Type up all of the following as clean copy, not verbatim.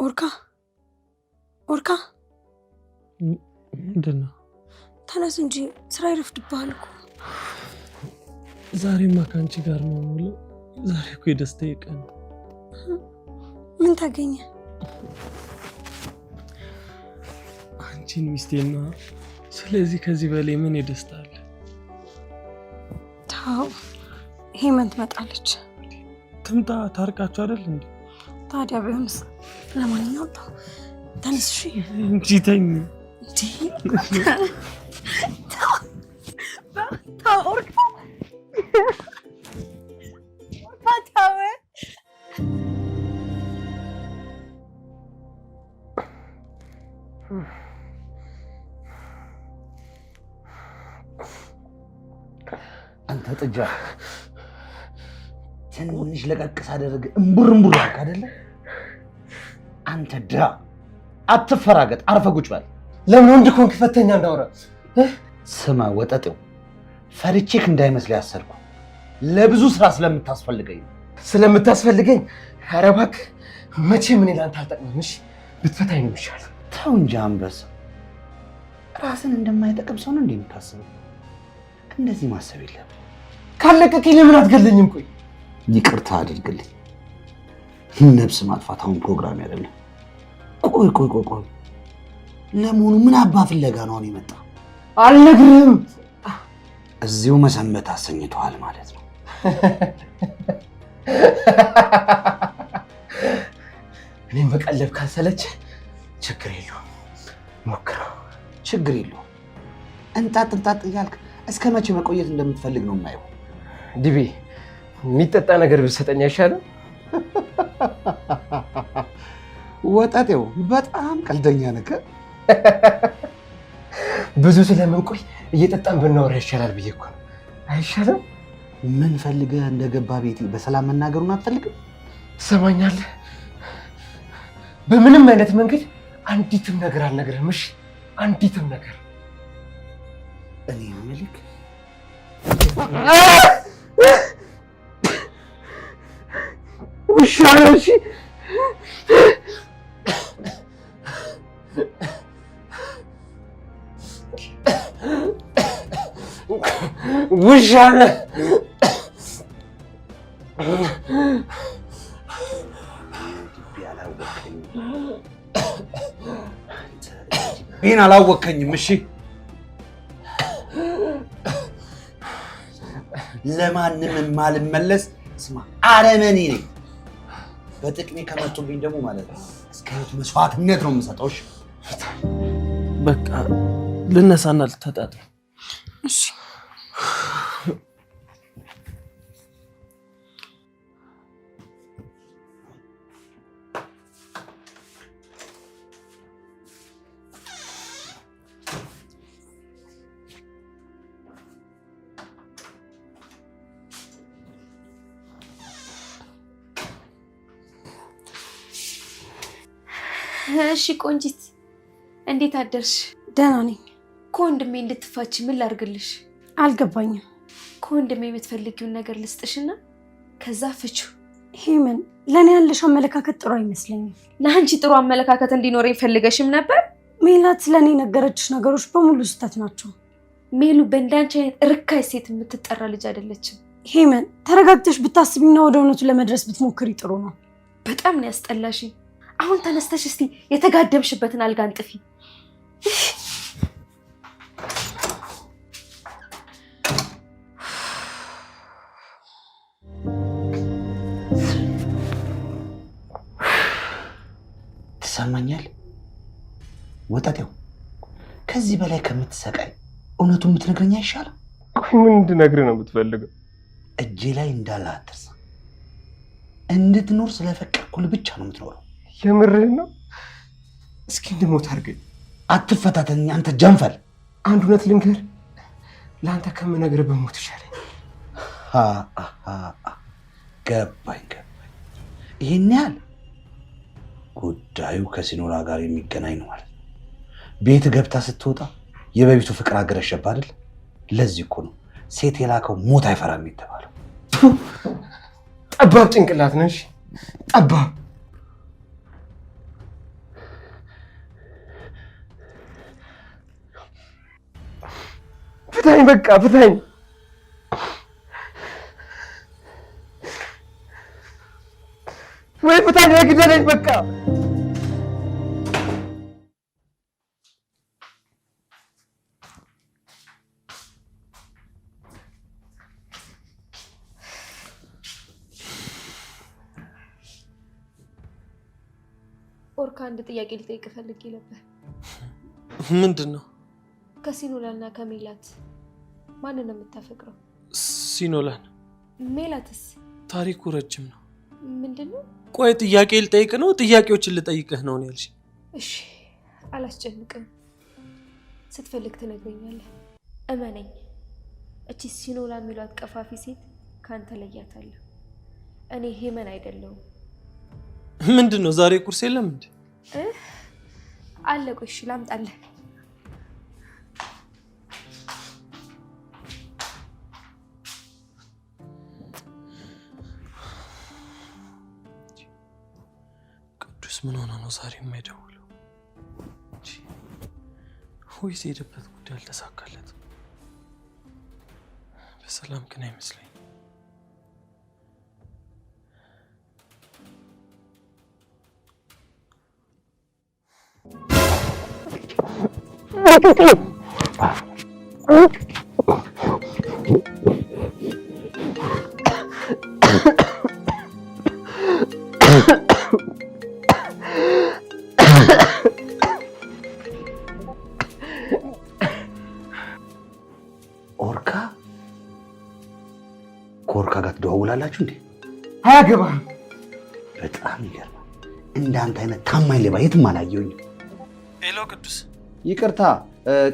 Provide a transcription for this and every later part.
ኦርካ ምንድነው? ተነስ እንጂ ስራ ይረፍድብሃል እኮ። ዛሬማ ከአንቺ ጋር ነው የምውለው። ዛሬ እኮ የደስታዬ ቀን ነው። ምን ታገኘ? አንቺን ሚስቴና፣ ስለዚህ ከዚህ በላይ ምን ደስታ አለ? ታው ሄመን ትመጣለች። ትምጣ፣ ታርቃችሁ አይደል እንዴ? ታዲያ ቢሆንስ? ለማንኛውም ተነስ እሺ። እንጂ ተኝ እንጂ ታው ኦርካ ታው አንተ ጥጃ ትንሽ ለቀቅስ አደረገ እምቡር ያልክ አይደለ? አንተ ድራ አትፈራገጥ፣ አርፈ ቁጭ በል። ለምን ወንድ ኮንክ ፈተኛ እንዳወራ? ስማ ወጠጤው፣ ፈርቼክ እንዳይመስል ያሰርኩ ለብዙ ስራ ስለምታስፈልገኝ። ኧረ እባክህ መቼም እኔ ላንተ አልጠቅምም። እሺ ብትፈታኝ ነው የሚሻለው። ተው እንጂ አንበሳ፣ ራስን እንደማይጠቅም ሰው ነው እንደምታስበው። እንደዚህ ማሰብ የለም። ካለቀቀኝ ለምን አትገለኝም? ቆይ ይቅርታ አድርግልኝ። ነፍስ ማጥፋት አሁን ፕሮግራም አይደለም። ቆይ ለመሆኑ ምን አባ ፍለጋ ነው የመጣ? አልነግርህም። እዚሁ መሰንበት አሰኝተዋል ማለት ነው። እኔም መቀለብ ካልሰለች ችግር የለውም፣ ሞክረው። ችግር የለውም። እንጣጥ እያልክ እስከ መቼ መቆየት እንደምትፈልግ ነው የማየው። ዲቤ የሚጠጣ ነገር ብትሰጠኝ አይሻልም? ወጣቴው በጣም ቀልደኛ ነህ። ብዙ ስለምንቆይ እየጠጣን ብናወራ ይሻላል ብዬ እኮ ነው። አይሻልም? ምን ፈልገህ እንደገባ ቤቴ በሰላም መናገሩን አትፈልግም? ትሰማኛለህ? በምንም አይነት መንገድ አንዲትም ነገር አልነግርህም። እሺ? አንዲትም ነገር። እኔ ምልክ ውሻ ነው። እሺ ውሻ ነህ። ይህን አላወከኝም። እሺ ለማንም የማልመለስ ስማ አረመኔ ነኝ። በጥቅሜ ከመጡብኝ ደግሞ ማለት ነው እስከ ህይወት መስዋዕትነት ነው የምሰጠው። እሺ በቃ ልነሳና ልታጣጥ። እሺ እሺ ቆንጂት እንዴት አደርሽ? ደህና ነኝ። ከወንድሜ እንድትፋች ምን ላድርግልሽ? አልገባኝም። ከወንድሜ የምትፈልጊውን ነገር ልስጥሽና ከዛ ፍቹ። ሄመን ለእኔ ያለሽ አመለካከት ጥሩ አይመስለኝም። ለአንቺ ጥሩ አመለካከት እንዲኖረኝ ፈልገሽም ነበር? ሜላት ለእኔ የነገረችሽ ነገሮች በሙሉ ስህተት ናቸው። ሜሉ በእንዳንቺ አይነት እርካይ ሴት የምትጠራ ልጅ አይደለችም። ሄመን ተረጋግተሽ ብታስቢና ወደ እውነቱ ለመድረስ ብትሞክሪ ጥሩ ነው። በጣም ነው ያስጠላሽኝ። አሁን ተነስተሽ እስቲ የተጋደምሽበትን አልጋ አንጥፊ። ትሰማኛል? ወጣቴው ከዚህ በላይ ከምትሰቃይ እውነቱን የምትነግረኝ አይሻልም? ምን እንድነግርህ ነው የምትፈልገው? እጄ ላይ እንዳለ አትርሳ። እንድትኖር ስለፈቀድኩልህ ብቻ ነው የምትኖረው። የምርህን ነው? እስኪ እንድሞት አድርገኝ። አትፈታተኝ አንተ ጀንፈል። አንድ እውነት ልንገር፣ ለአንተ ከምነግርህ በሞት ይሻለኝ። ገባኝ። ይሄን ያህል ጉዳዩ ከሲኖራ ጋር የሚገናኝ ነው ማለት ነው። ቤት ገብታ ስትወጣ የበፊቱ ፍቅር አገረሸባ አይደል? ለዚህ እኮ ነው ሴት የላከው ሞት አይፈራም የተባለው። ጠባብ ጭንቅላት ነሽ፣ ጠባብ። ፍታኝ በቃ ፍታኝ። ወይ ፍታኝ ግደለኝ በቃ። ኦርካ አንድ ጥያቄ ልጠይቅ ፈልጌ ነበር። ምንድነው? ከሲኖላና ከሜላት ማንን ነው የምታፈቅረው? ሲኖላን። ሜላትስ? ታሪኩ ረጅም ነው። ምንድነው? ቆይ ጥያቄ ልጠይቅ ነው ጥያቄዎችን ልጠይቅህ ነው ያልሽ? እሺ አላስጨንቅም። ስትፈልግ ትነግረኛለህ። እመነኝ፣ እቺ ሲኖላ የሚሏት ቀፋፊ ሴት ካንተ ለያታለሁ። እኔ ሄመን አይደለሁም። ምንድነው? ዛሬ ቁርስ የለም እንዴ? አለ። ቆይ እሺ ላምጣልህ። ቅዱስ ምን ሆነ ነው ዛሬ የማይደውለው? ወይስ የሄደበት ጉዳይ አልተሳካለትም? በሰላም ግን አይመስለኝም። ኦርካ ከኦርካ ጋር ትደዋውላላችሁ እንዴ? አያገባህም። በጣም ይገርማል። እንዳንተ አይነት ታማኝ ሌባ የትም አላየሁኝም። ሄሎ ቅዱስ። ይቅርታ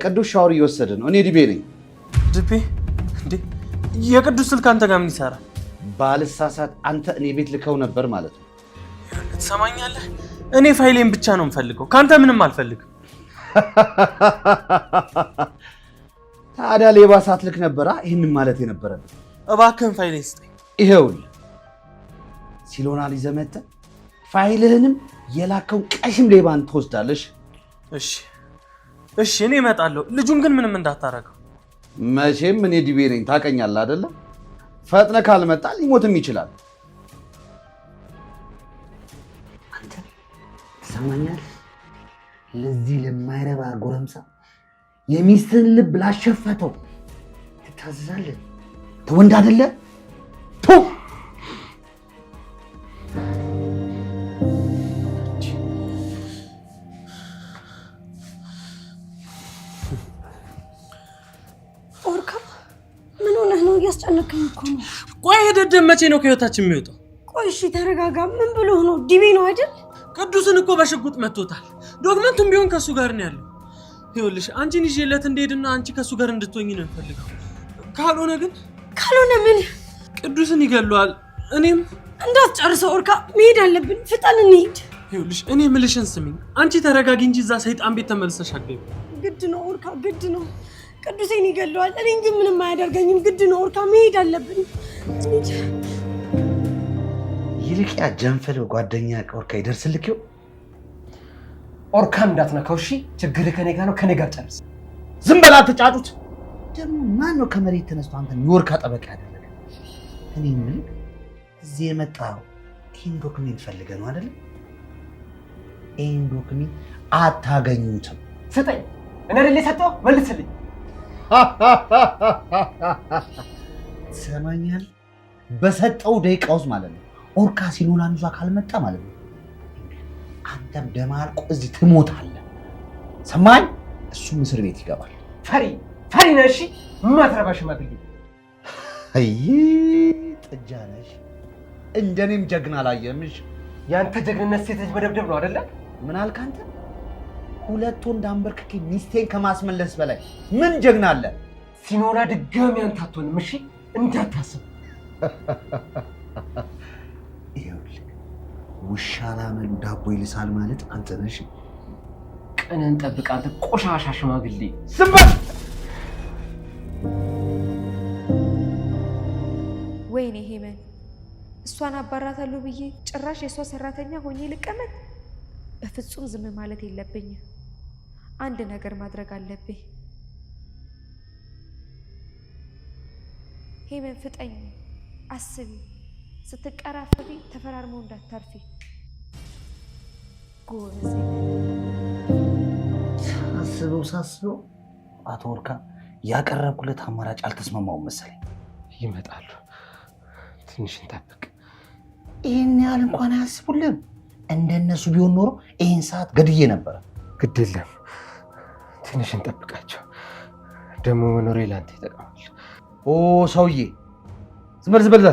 ቅዱስ ሻወር እየወሰደ ነው። እኔ ድቤ ነኝ። ድቤ? እንዴ የቅዱስ ስልክ አንተ ጋር ምን ይሰራል? ባልሳሳት አንተ እኔ ቤት ልከው ነበር ማለት ነው። ትሰማኛለህ? እኔ ፋይሌን ብቻ ነው የምፈልገው፣ ካንተ ምንም አልፈልግም። ታዲያ ሌባ ሳትልክ ነበራ ይህንን ማለት የነበረብህ። እባክህን ፋይሌን ስጠኝ። ይኸውልህ ሲሎናል ይዘህ መተህ ፋይልህንም የላከውን ቀሽም ሌባን ትወስዳለሽ። እሺ እኔ እመጣለሁ። ልጁን ግን ምንም እንዳታረገው። መቼም እኔ ድቤ ነኝ ታውቀኛለህ አይደለ? ፈጥነ ካልመጣ ሊሞትም ይችላል። አንተ ትሰማኛለህ? ለዚህ ለማይረባ ጎረምሳ የሚስትን ልብ ላሸፈተው ትታዘዛለህ? ተወንድ አይደለ? ቱ ኦርካ ምን ሆነህ ነው? እያስጨነቀኝ እኮ ነው። ቆይ የደደብ መቼ ነው ከህይወታችን የሚወጣው? ቆይ እሺ ተረጋጋ። ምን ብሎ ነው? ዲቤ ነው አይደል? ቅዱስን እኮ በሽጉጥ መቶታል። ዶክመንቱም ቢሆን ከሱ ጋር ነው ያለው። ይኸውልሽ አንቺን ይዤለት እንደሄድና አንቺ ከሱ ጋር እንድትሆኚ ነው የምፈልገው። ካልሆነ ምን? ቅዱስን ይገለዋል። እኔም እንዳትጨርሰው ኦርካ፣ መሄድ አለብን። ፍጠን እንሂድ። ይኸውልሽ እኔ ምልሽን ስሚኝ። አንቺ ተረጋጊ እንጂ እዛ ሰይጣን ቤት ተመልሰሽ አትገቢ። ግድ ነው ኦርካ፣ ግድ ነው። ቅዱሴን ይገለዋል። እኔን ግን ምንም አያደርገኝም። ግድ ነው ኦርካ፣ መሄድ አለብን። ይልቅ ያ ጀንፈል ጓደኛ ኦርካ ይደርስልክ። ኦርካን እንዳትነካው እሺ? ችግር ከኔ ጋር ነው። ከኔ ጋር ጨርስ። ዝም በላ ተጫጩት። ደግሞ ማን ነው ከመሬት ተነስቶ አንተን የኦርካ ጠበቃ ያደረገ? እኔ ምን እዚህ የመጣው ይህን ዶክሜንት ፈልገህ ነው አይደል? ይህን ዶክሜንት አታገኙትም። ስጠኝ። እኔ አይደል የሰጠው? መልስልኝ። ትሰማኛለህ? በሰጠው ደቂቃ ውስጥ ማለት ነው ኦርካ ሲኖላን ይዟ ካልመጣ ማለት ነው አንተም ደማልቆ እዚህ ትሞታለህ። ሰማኝ? እሱም እስር ቤት ይገባል። ፈሪ ነህ። እሺ ማትረባ ሽማግሌ። አይ ጥጃ ነሽ። እንደኔም ጀግና አላየምሽ። ያንተ ጀግንነት ሴት ልጅ መደብደብ ነው አይደለ? ምን አልክ አንተ? ሁለት ወንድ አንበርክኬ ሚስቴን ከማስመለስ በላይ ምን ጀግና አለ? ሲኖላ ድጋሚ አንተ አትሆንም። እሺ እንዳታስብ። ይኸውልህ ውሻ ላመሉ ዳቦ ይልሳል ማለት አንተ ነሽ። ቀንን ጠብቅ አንተ ቆሻሻ ሽማግሌ። ዝም በል። ወይኔ ሄመን፣ እሷን አባራታለሁ ብዬ ጭራሽ የእሷ ሰራተኛ ሆኜ ልቀመጥ? በፍጹም ዝም ማለት የለብኝም። አንድ ነገር ማድረግ አለብኝ። ሄመን ፍጠኝ፣ አስቢ፣ ስትቀራፈቢ ተፈራርመው እንዳታርፊ። ጎበዝ ሳስበው አቶ ወርካ ያቀረብኩለት አማራጭ አልተስማማውም መሰለኝ። ይመጣሉ፣ ትንሽ እንጠብቅ። ይህን ያህል እንኳን አያስቡልም። እንደነሱ ቢሆን ኖሮ ይህን ሰዓት ገድዬ ነበረ። ግድ የለም፣ ትንሽ እንጠብቃቸው። ደግሞ መኖሬ ለአንተ ይጠቅማል። ኦ ሰውዬ፣ ዝም በል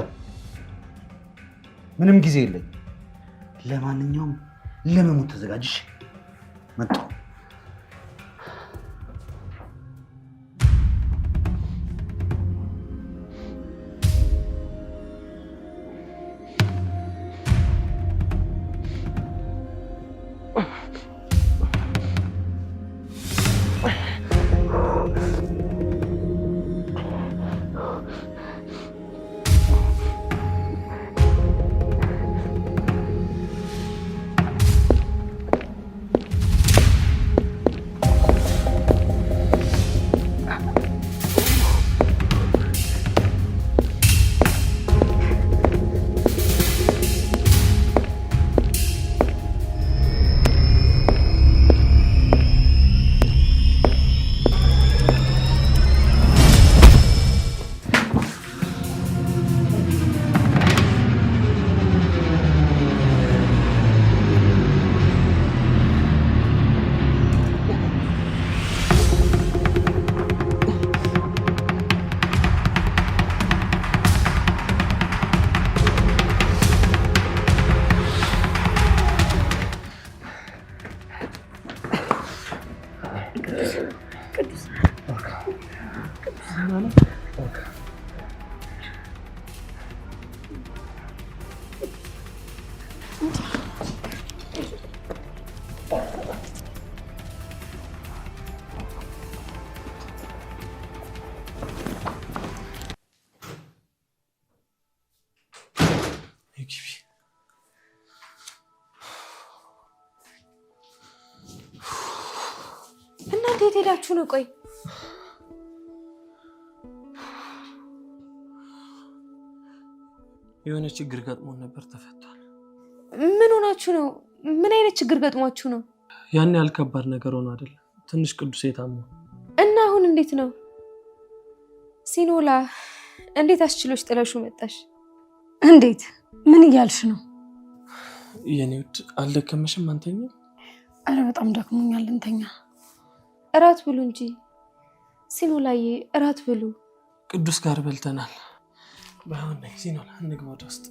ምንም ጊዜ የለኝ። ለማንኛውም ለመሞት ተዘጋጅሽ። መጣሁ። እናንተ የት ሄዳችሁ ነው? ቆይ የሆነ ችግር ገጥሞን ነበር፣ ተፈቷል። ምን ሆናችሁ ነው? ምን አይነት ችግር ገጥሟችሁ ነው? ያን ያህል ከባድ ነገር ሆኖ አይደለም፣ ትንሽ ቅዱስ የታመ እና አሁን እንዴት ነው? ሲኖላ እንዴት አስችሎሽ ጥለሹ መጣሽ? እንዴት? ምን እያልሽ ነው? የኔ ውድ አልደከመሽም? አንተኛ? አረ በጣም ደክሞኛል፣ እንተኛ። እራት ብሉ እንጂ ሲኖላዬ፣ እራት ብሉ። ቅዱስ ጋር በልተናል። ባይሆን ነይ ሲኖላ፣ እንግባ ወደ ውስጥ።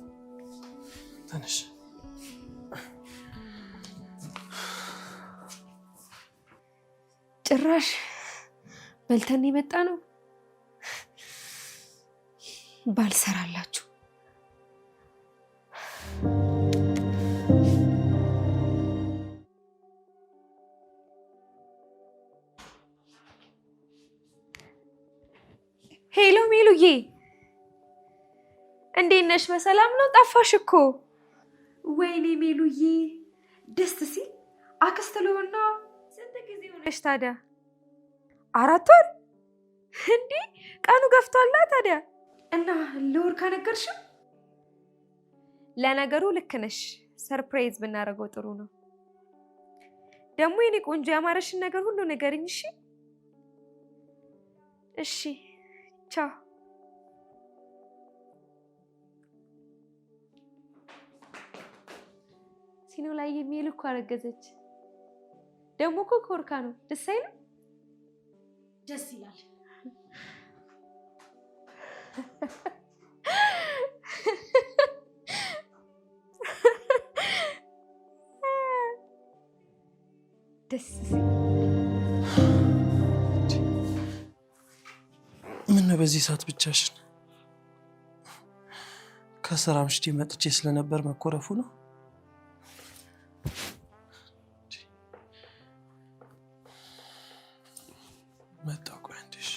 ተነሽ። ጭራሽ በልተን የመጣ ነው። ባልሰራላችሁ። ሄሎ ሜሉዬ፣ እንዴት ነሽ? በሰላም ነው? ጠፋሽ እኮ። ወይኔ ሜሉዬ፣ ደስ ሲል አክስት ልሆን ነው። ስንት ጊዜ ሆነሽ ታዲያ? 4 ወር እንዴ? ቀኑ ገፍቷላ ታዲያ። እና ለወርካ ነገርሽው? ለነገሩ ልክ ነሽ። ሰርፕራይዝ ብናደርገው ጥሩ ነው። ደግሞ የኔ ቆንጆ ያማረሽን ነገር ሁሉ ንገሪኝ። እሺ እሺ፣ ቻው። ሲኖላዬ ሜሉ እኮ አረገዘች። ደግሞ እኮ ከወርካ ነው። ደስ አይልም? ደስ ይላል። ደስ ምን ነው በዚህ ሰዓት ብቻሽን? ከስራ ምሽቴ መጥቼ ስለነበር መኮረፉ ነው። መጣሁ። ቆይ አንዴሽ።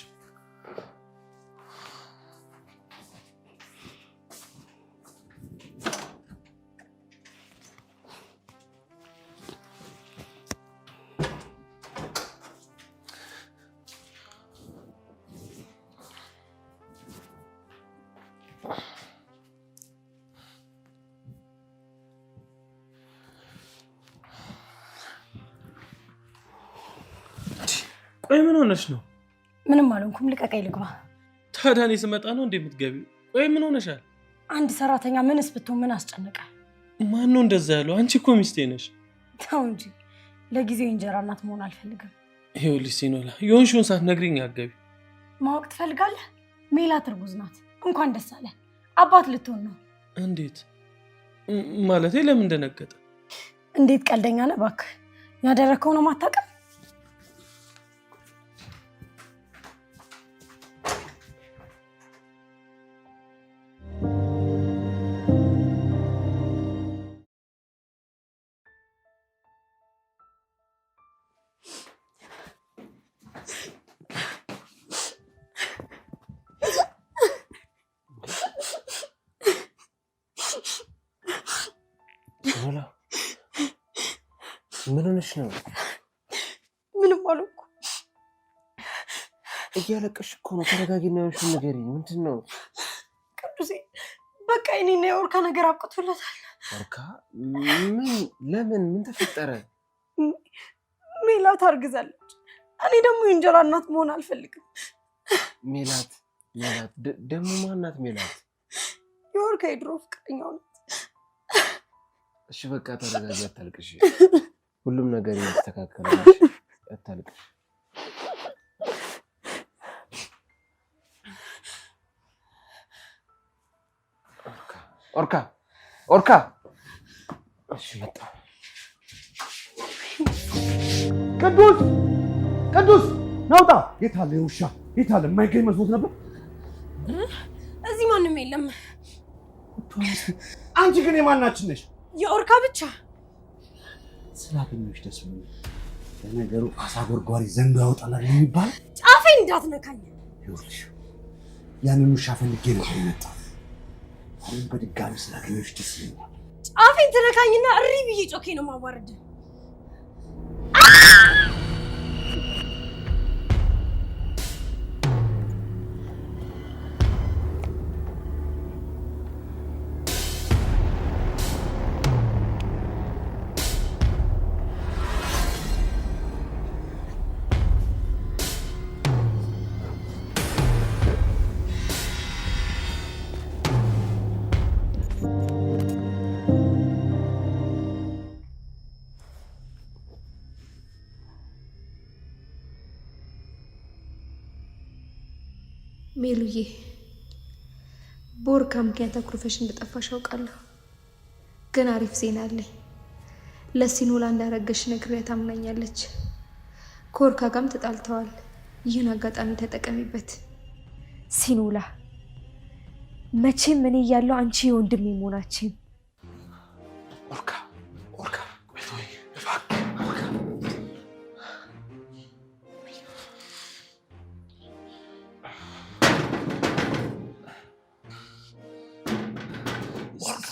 ቆይ ምን ሆነሽ ነው? ምንም አልሆንኩም። ልቀቀኝ ልግባ። ታዲያ እኔ ስመጣ ነው እንዴ የምትገቢው? ቆይ ምን ሆነሻል? አንድ ሰራተኛ ምንስ ብትሆን ምን አስጨነቀ? ማን ነው እንደዛ ያለው? አንቺ እኮ ሚስቴ ነሽ። ተው እንጂ ለጊዜው እንጀራ እናት መሆን አልፈልግም። ይኸውልሽ ሲኖላ የሆንሽውን ሳትነግሪኝ አትገቢ። ማወቅ ትፈልጋለህ? ሜላት እርጉዝ ናት። እንኳን ደስ አለ። አባት ልትሆን ነው። እንዴት ማለቴ? ለምን ደነገጠ? እንዴት ቀልደኛ ነህ እባክህ። ያደረከው ነው ማታውቅም። ምን ሆነሽ ነው? ምንም አልሆንኩም። እያለቀሽ እኮ ነው። ተረጋጊና የሆንሽውን ንገሪኝ። ምንድን ነው? ቅዱሴ በቃ እኔና የኦርካ ነገር አብቅቶለታል። ኦርካ? ምን? ለምን? ምን ተፈጠረ? ሜላት አርግዛለች። እኔ ደግሞ የእንጀራ እናት መሆን አልፈልግም። ሜላት ደግሞ ማናት ሜላት? የኦርካ የድሮ ፍቅረኛው ናት። እሺ በቃ ተረጋጊ፣ አታልቅሽ። ሁሉም ነገር ይስተካከላል። አታልቅሽ። ኦርካ እሺ መጣ። ቅዱስ ናውጣ። የት አለ ውሻ? የት አለ? የማይገኝ መስሎት ነበር። እዚህ ማንም የለም። አንቺ ግን የማናችን ነሽ? የኦርካ ብቻ። ስላገኘሁሽ ደስ ብሎኛል። ለነገሩ አሳ ጎርጓሪ ዘንዶ ያወጣላል የሚባል ጫፌን እንዳትነካኝ። ይኸውልሽ ያንን ውሻ ፈልጌ ነበር የመጣሁት። አሁን በድጋሚ ስላገኘሁሽ ደስ ብሎኛል። ጫፌን ትነካኝና እሪ ብዬ ጮኬ ነው ማዋረድ። ሜሉዬ በኦርካ ምክንያት አኩርፈሽ እንደጠፋሽ አውቃለሁ። ግን አሪፍ ዜና አለኝ። ለሲኖላ እንዳረገሽ ነግሬያት አምናኛለች። ከኦርካ ጋርም ተጣልተዋል። ይህን አጋጣሚ ተጠቀሚበት። ሲኖላ መቼም እኔ እያለሁ አንቺ የወንድሜ መሆናችን። ኦርካ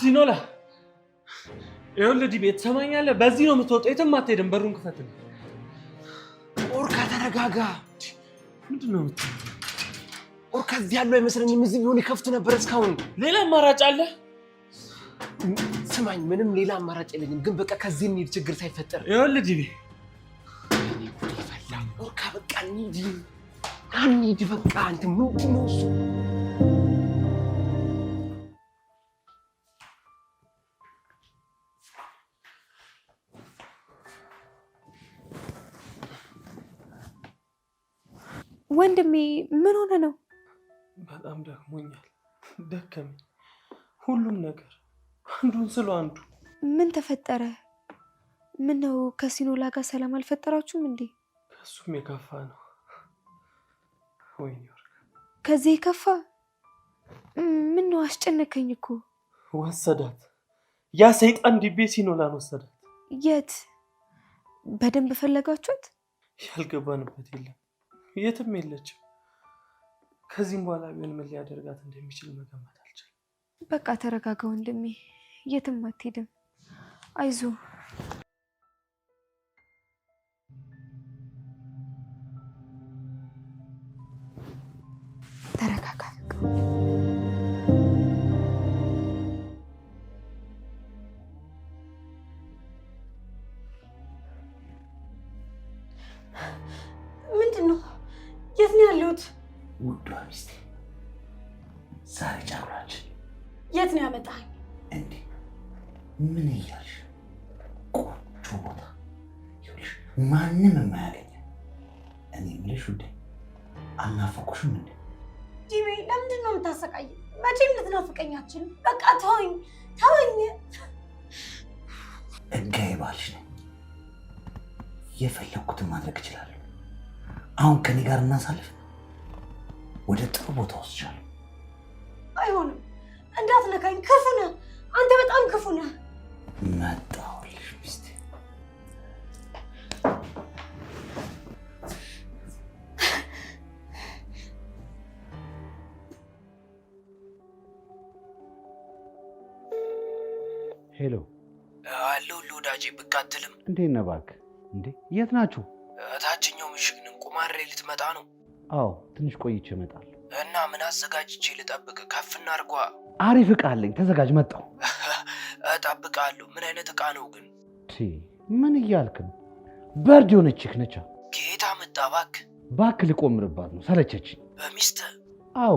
ሲኖላ ይኸውልህ ዲቤ ትሰማኛለህ? በዚህ ነው የምትወጣው። የትም አትሄድም። በሩን ክፈትልኝ። ኦርካ ተረጋጋ። ምንድን ነው የምትለው? ኦርካ እዚህ ያለው አይመስለኝም። እዚህ ቢሆን ይከፍቱ ነበር እስካሁን። ሌላ አማራጭ አለ? ስማኝ፣ ምንም ሌላ አማራጭ የለኝም። ግን በቃ ከዚህ እንሂድ፣ ችግር ሳይፈጠር። ይኸውልህ ዲቤ ኦርካ በቃ እንሂድ በቃ። አንተ ምንድን ነው እሱ? ወንድሜ ምን ሆነ ነው? በጣም ደክሞኛል፣ ደከመኝ። ሁሉም ነገር አንዱን ስለ አንዱ። ምን ተፈጠረ? ምን ነው ከሲኖላ ጋር ሰላም አልፈጠራችሁም እንዴ? ከሱም የከፋ ነው። ወይኔ ወርቅ፣ ከዚህ የከፋ? ምን ነው አስጨነከኝ እኮ። ወሰዳት። ያ ሰይጣን ዲቤ ሲኖላን ወሰዳት። የት? በደንብ ፈለጋችሁት? ያልገባንበት የለም። የትም የለችም። ከዚህም በኋላ ቢሆን ምን ሊያደርጋት እንደሚችል መገመት አልችልም። በቃ ተረጋጋ ወንድሜ፣ የትም አትሄድም። አይዞ። ተረጋጋ። ምንድን ነው? ውዷ ሚስቴ ዛሬ ጫጉራችን የት ነው ያመጣኸኝ? እንዴ ምን እያልሽ? ቆንጆ ቦታ ይኸውልሽ፣ ማንም የማያገኘ እኔ የምልሽ ውዴ፣ አልናፈቁሽም እንዴ? ዲቤ ለምንድን ነው የምታሰቃይ? መቼም ልትናፍቀኝ አትችልም። በቃ ተወኝ ተወኝ። ሕጋዊ ባልሽ ነኝ። የፈለኩትን ማድረግ እችላለሁ። አሁን ከኔ ጋር እናሳልፍ። ወደ ጥሩ ቦታ ወስጃለሁ። አይሆንም፣ እንዳትነካኝ። ክፉ ነህ አንተ፣ በጣም ክፉ ነህ። መጣሁልሽ ሚስቴ። ሄሎ አለሁልህ ወዳጄ። ብቅ አትልም? እንዴት ነህ እባክህ? እንዴ የት ናችሁ? ታችኛው ምሽግ ነን። ቁማሬ ልትመጣ ነው? አዎ ትንሽ ቆይቼ እመጣለሁ። እና ምን አዘጋጅቼ ልጠብቅ? ከፍ እናድርጓ። አሪፍ ዕቃ አለኝ፣ ተዘጋጅ፣ መጣሁ። እጠብቃለሁ። ምን አይነት ዕቃ ነው ግን? ምን እያልክ ነው? በርድ የሆነች ቺክ ነቻ። ከየት አመጣ? እባክህ ልቆምርባት ነው፣ ሰለቸችኝ። በሚስትህ? አዎ።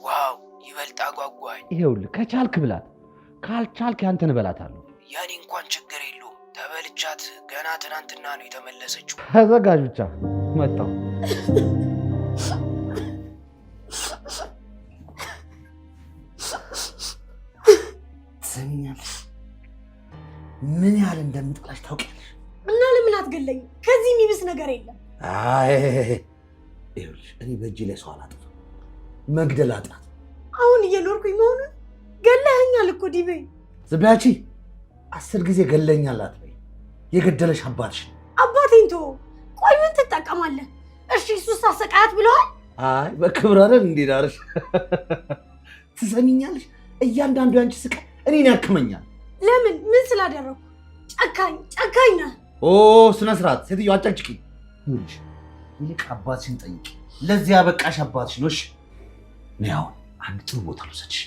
ዋው ይበልጥ አጓጓኝ። ይኸውልህ ከቻልክ ብላት፣ ካልቻልክ ያንተን እበላታለሁ። የኔ እንኳን ችግር የለውም። ተበልቻት ገና ትናንትና ነው የተመለሰችው። ተዘጋጅ ብቻ፣ መጣሁ። ትሰሚኛለሽ? ምን ያህል እንደምጥላሽ ታውቂያለሽ? እና ለምን አትገለኝ? ከዚህ የሚብስ ነገር የለም። አይ ይኸውልሽ፣ እኔ በእጄ ላይ ሰው አላጥፋም፣ መግደል አጣት። አሁን እየኖርኩኝ መሆኑን ገለኸኛል እኮ ዲቤ። ዝም በይ አንቺ። 10 ጊዜ ገለኛል አትበይ። የገደለሽ አባትሽ። አባቴን ተወው። ቆይ ምን ትጠቀማለህ? እሺ እሱስ አሰቃያት ብለዋል? አይ በክብር አይደል እንዴ ዳርሽ። ትሰሚኛለሽ? እያንዳንዱ ያንቺ ስቃይ እኔን ያክመኛል። ለምን? ምን ስላደረኩ? ጨካኝ ነህ። ኦ ስነ ስርዓት ሴትዮ፣ አጨቅጭቂ። ይኸውልሽ ይልቅ አባትሽን ጠይቂ። ለዚህ ያበቃሽ አባትሽ ነው። እሺ ነይ አሁን አንድ ጥሩ ቦታ ልውሰድሽ።